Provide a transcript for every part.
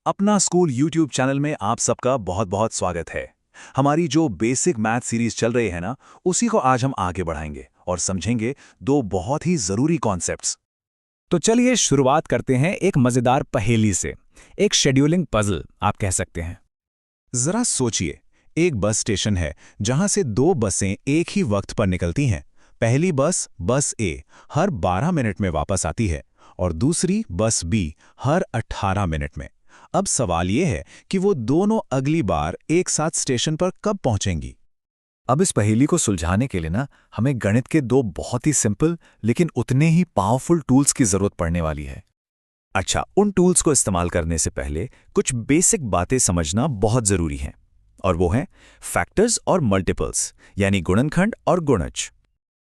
अपना school YouTube channel में आप सबका बहुत बहुत स्वागत है। हमारी जो बेसिक मैथ सीरीज चल रही है ना, उसी को आज हम आगे बढ़ाएंगे और समझेंगे दो बहुत ही जरूरी कॉन्सेप्ट्स। तो चलिए शुरुआत करते हैं एक मजेदार पहेली से। एक शेड्यूलिंग पजल आप कह सकते हैं। जरा सोचिए, एक बस स्टेशन है जहां से दो बसें एक ही वक्त पर निकलती हैं। पहली बस ए हर 12 मिनट में वापस आती है और दूसरी बस बी हर 18 मिनट में। अब सवाल ये है कि वो दोनों अगली बार एक साथ स्टेशन पर कब पहुंचेंगी। अब इस पहेली को सुलझाने के लिए ना हमें गणित के दो बहुत ही सिंपल लेकिन उतने ही पावरफुल टूल्स की जरूरत पड़ने वाली है। अच्छा, उन टूल्स को इस्तेमाल करने से पहले कुछ बेसिक बातें समझना बहुत जरूरी है, और वो हैं फैक्टर्स और मल्टीपल्स, यानी गुणनखंड और गुणज।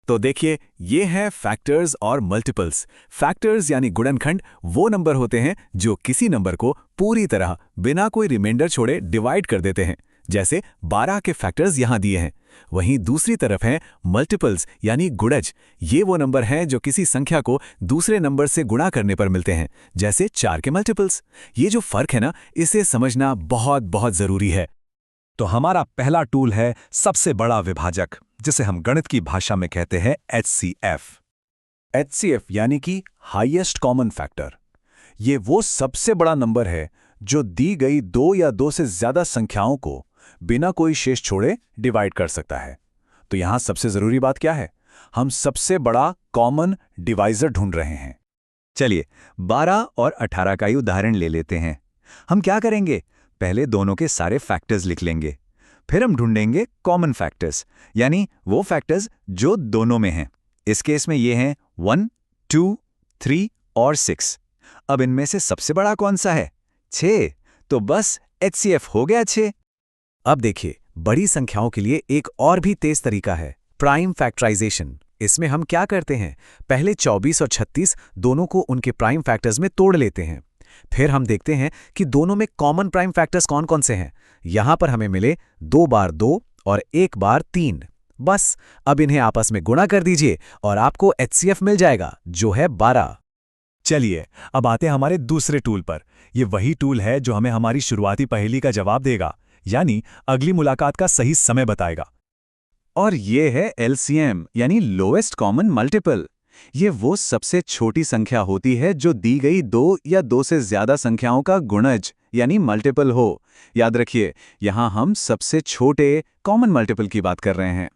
तो देखिए, ये है फैक्टर्स और मल्टीपल्स। फैक्टर्स यानी गुणनखंड वो नंबर होते हैं जो किसी नंबर को पूरी तरह बिना कोई रिमाइंडर छोड़े डिवाइड कर देते हैं। जैसे 12 के फैक्टर्स यहाँ दिए हैं। वहीं दूसरी तरफ हैं मल्टीपल्स यानी गुणज। ये वो नंबर हैं जो किसी संख्या को दूसरे नंबर से गुणा करने पर मिलते हैं, जैसे 4 के मल्टीपल्स। ये जो फर्क है ना, इसे समझना बहुत बहुत जरूरी है। तो हमारा पहला टूल है सबसे बड़ा विभाजक, जिसे हम गणित की भाषा में कहते हैं HCF। HCF यानी कि हाईएस्ट कॉमन फैक्टर। ये वो सबसे बड़ा नंबर है जो दी गई दो या दो से ज्यादा संख्याओं को बिना कोई शेष छोड़े डिवाइड कर सकता है। तो यहां सबसे जरूरी बात क्या है? हम सबसे बड़ा कॉमन डिवाइजर ढूंढ रहे हैं। चलिए 12 और 18 का ही उदाहरण ले लेते हैं। हम क्या करेंगे? पहले दोनों के सारे फैक्टर्स लिख लेंगे, फिर हम ढूंढेंगे कॉमन फैक्टर्स, यानी वो फैक्टर्स जो दोनों में हैं। इस केस में ये हैं 1, 2, 3 और 6। अब इनमें से सबसे बड़ा कौन सा है? 6। तो बस HCF हो गया 6। अब देखिए, बड़ी संख्याओं के लिए एक और भी तेज तरीका है, प्राइम फैक्टराइजेशन। इसमें हम क्या करते हैं? पहले 24 और 36 दोनों को उनके प्राइम फैक्टर्स में तोड़ लेते हैं। फिर हम देखते हैं कि दोनों में कॉमन प्राइम फैक्टर्स कौन कौन से हैं। यहां पर हमें मिले 2 बार 2 और 1 बार 3। बस अब इन्हें आपस में गुणा कर दीजिए और आपको HCF मिल जाएगा, जो है 12। चलिए अब आते हैं हमारे दूसरे टूल पर। ये वही टूल है जो हमें हमारी शुरुआती पहेली का जवाब देगा, यानी अगली मुलाकात का सही समय बताएगा। और ये है LCM यानी लोएस्ट कॉमन मल्टीपल। ये वो सबसे छोटी संख्या होती है जो दी गई दो या दो से ज्यादा संख्याओं का गुणज यानी मल्टीपल हो। याद रखिए, यहां हम सबसे छोटे कॉमन मल्टीपल की बात कर रहे हैं।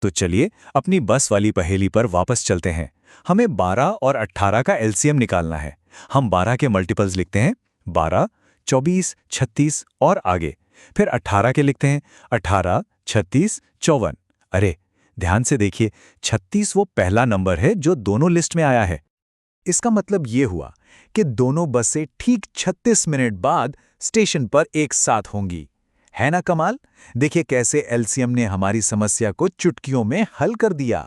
तो चलिए अपनी बस वाली पहेली पर वापस चलते हैं। हमें 12 और 18 का LCM निकालना है। हम 12 के मल्टीपल्स लिखते हैं, 12, 24, 36 और आगे। फिर 18 के लिखते हैं, 18, 36, 54। अरे ध्यान से देखिए, 36 वो पहला नंबर है जो दोनों लिस्ट में आया है। इसका मतलब ये हुआ कि दोनों बसें ठीक 36 मिनट बाद स्टेशन पर एक साथ होंगी। है ना कमाल? देखिए कैसे LCM ने हमारी समस्या को चुटकियों में हल कर दिया।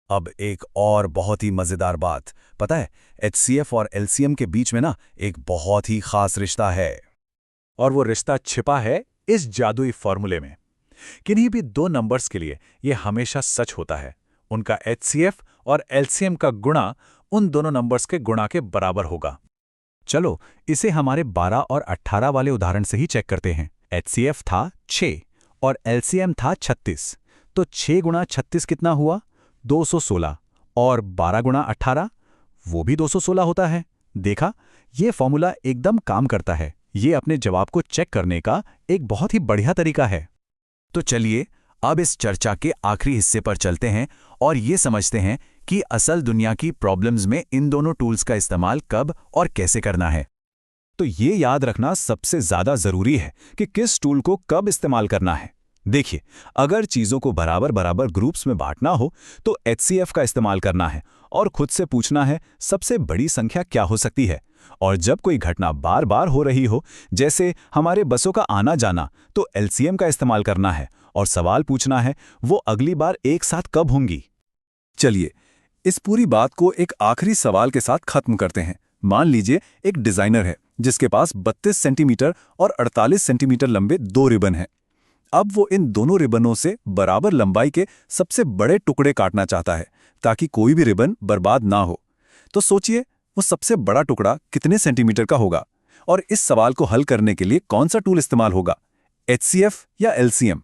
अब एक और बहुत ही मजेदार बात, पता है, HCF और LCM के बीच में ना एक बहुत ही खास रिश्ता है। और वो रिश्ता छिपा है इस जादुई फॉर्मूले में। किन्हीं भी दो नंबर्स के लिए ये हमेशा सच होता है। उनका HCF और LCM का गुणा उन दोनों नंबर्स के गुणा के बराबर होगा। चलो इसे हमारे 12 और 18 वाले उदाहरण से ही चेक करते हैं। HCF था 6 और LCM था 36। तो 6 गुणा 36 कितना हुआ? 216। और 12 गुणा 18 वो भी 216 होता है। देखा, ये फॉर्मूला एकदम काम करता है। ये अपने जवाब को चेक करने का एक बहुत ही बढ़िया तरीका है। तो चलिए अब इस चर्चा के आखिरी हिस्से पर चलते हैं और ये समझते हैं कि असल दुनिया की प्रॉब्लम्स में इन दोनों टूल्स का इस्तेमाल कब और कैसे करना है। तो ये याद रखना सबसे ज्यादा जरूरी है कि किस टूल को कब इस्तेमाल करना है। देखिए, अगर चीजों को बराबर बराबर ग्रुप्स में बांटना हो तो HCF का इस्तेमाल करना है और खुद से पूछना है सबसे बड़ी संख्या क्या हो सकती है। और जब कोई घटना बार बार हो रही हो, जैसे हमारे बसों का आना जाना, तो LCM का इस्तेमाल करना है और सवाल पूछना है वो अगली बार एक साथ कब होंगी। चलिए इस पूरी बात को एक आखिरी सवाल के साथ खत्म करते हैं। मान लीजिए एक डिजाइनर है जिसके पास 32 सेंटीमीटर और 48 सेंटीमीटर लंबे 2 रिबन हैं। अब वो इन दोनों रिबनों से बराबर लंबाई के सबसे बड़े टुकड़े काटना चाहता है ताकि कोई भी रिबन बर्बाद ना हो। तो सोचिए वो सबसे बड़ा टुकड़ा कितने सेंटीमीटर का होगा और इस सवाल को हल करने के लिए कौन सा टूल इस्तेमाल होगा, HCF या LCM?